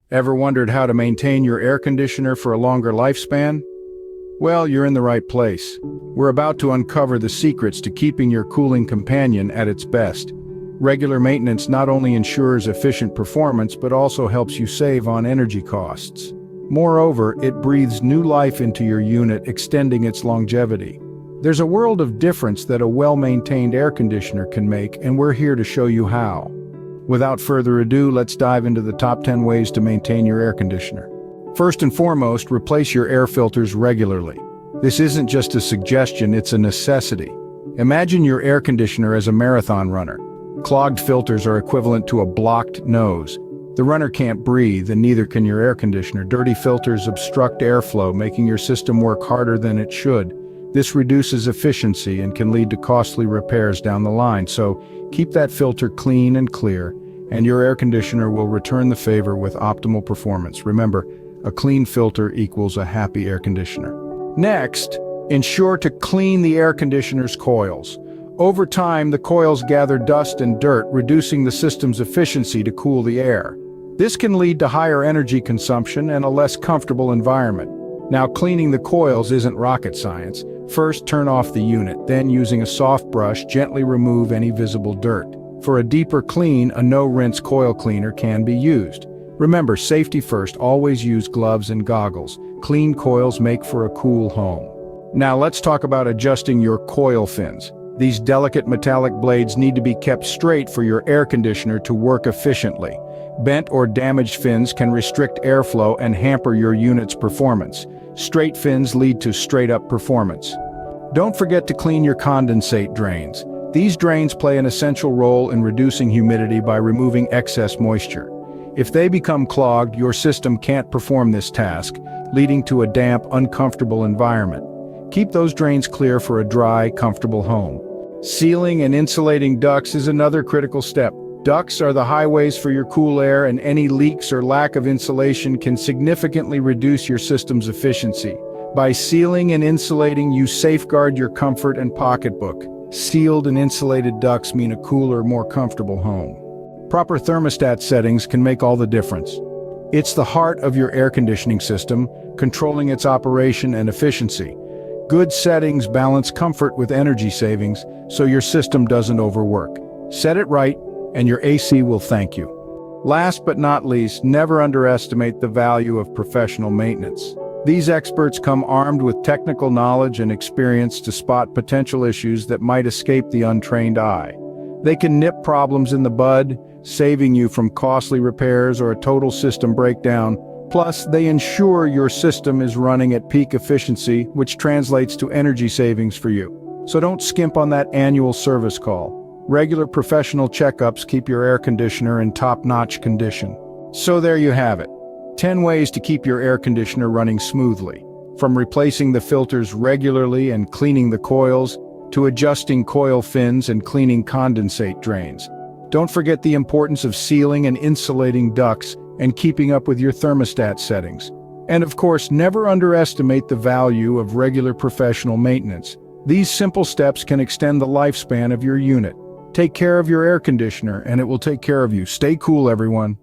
Ever wondered how to maintain your air conditioner for a longer lifespan? Well, you're in the right place. We're about to uncover the secrets to keeping your cooling companion at its best. Regular maintenance not only ensures efficient performance but also helps you save on energy costs. Moreover, it breathes new life into your unit, extending its longevity. There's a world of difference that a well-maintained air conditioner can make, and we're here to show you how. Without further ado, let's dive into the top 10 ways to maintain your air conditioner. First and foremost, replace your air filters regularly. This isn't just a suggestion, it's a necessity. Imagine your air conditioner as a marathon runner. Clogged filters are equivalent to a blocked nose. The runner can't breathe, and neither can your air conditioner. Dirty filters obstruct airflow, making your system work harder than it should. This reduces efficiency and can lead to costly repairs down the line, so keep that filter clean and clear, and your air conditioner will return the favor with optimal performance. Remember, a clean filter equals a happy air conditioner. Next, ensure to clean the air conditioner's coils. Over time, the coils gather dust and dirt, reducing the system's efficiency to cool the air. This can lead to higher energy consumption and a less comfortable environment. Now, cleaning the coils isn't rocket science. First, turn off the unit, then using a soft brush, gently remove any visible dirt. For a deeper clean, a no-rinse coil cleaner can be used. Remember, safety first, always use gloves and goggles. Clean coils make for a cool home. Now let's talk about adjusting your coil fins. These delicate metallic blades need to be kept straight for your air conditioner to work efficiently. Bent or damaged fins can restrict airflow and hamper your unit's performance. Straight fins lead to straight-up performance. Don't forget to clean your condensate drains. These drains play an essential role in reducing humidity by removing excess moisture. If they become clogged, your system can't perform this task, leading to a damp, uncomfortable environment. Keep those drains clear for a dry, comfortable home. Sealing and insulating ducts is another critical step. Ducts are the highways for your cool air, and any leaks or lack of insulation can significantly reduce your system's efficiency. By sealing and insulating, you safeguard your comfort and pocketbook. Sealed and insulated ducts mean a cooler, more comfortable home. Proper thermostat settings can make all the difference. It's the heart of your air conditioning system, controlling its operation and efficiency. Good settings balance comfort with energy savings, so your system doesn't overwork. Set it right, and your AC will thank you. Last but not least, never underestimate the value of professional maintenance. These experts come armed with technical knowledge and experience to spot potential issues that might escape the untrained eye. They can nip problems in the bud, saving you from costly repairs or a total system breakdown. Plus, they ensure your system is running at peak efficiency, which translates to energy savings for you. So don't skimp on that annual service call. Regular professional checkups keep your air conditioner in top-notch condition. So there you have it. 10 ways to keep your air conditioner running smoothly. From replacing the filters regularly and cleaning the coils, to adjusting coil fins and cleaning condensate drains. Don't forget the importance of sealing and insulating ducts and keeping up with your thermostat settings. And of course, never underestimate the value of regular professional maintenance. These simple steps can extend the lifespan of your unit. Take care of your air conditioner, and it will take care of you. Stay cool, everyone.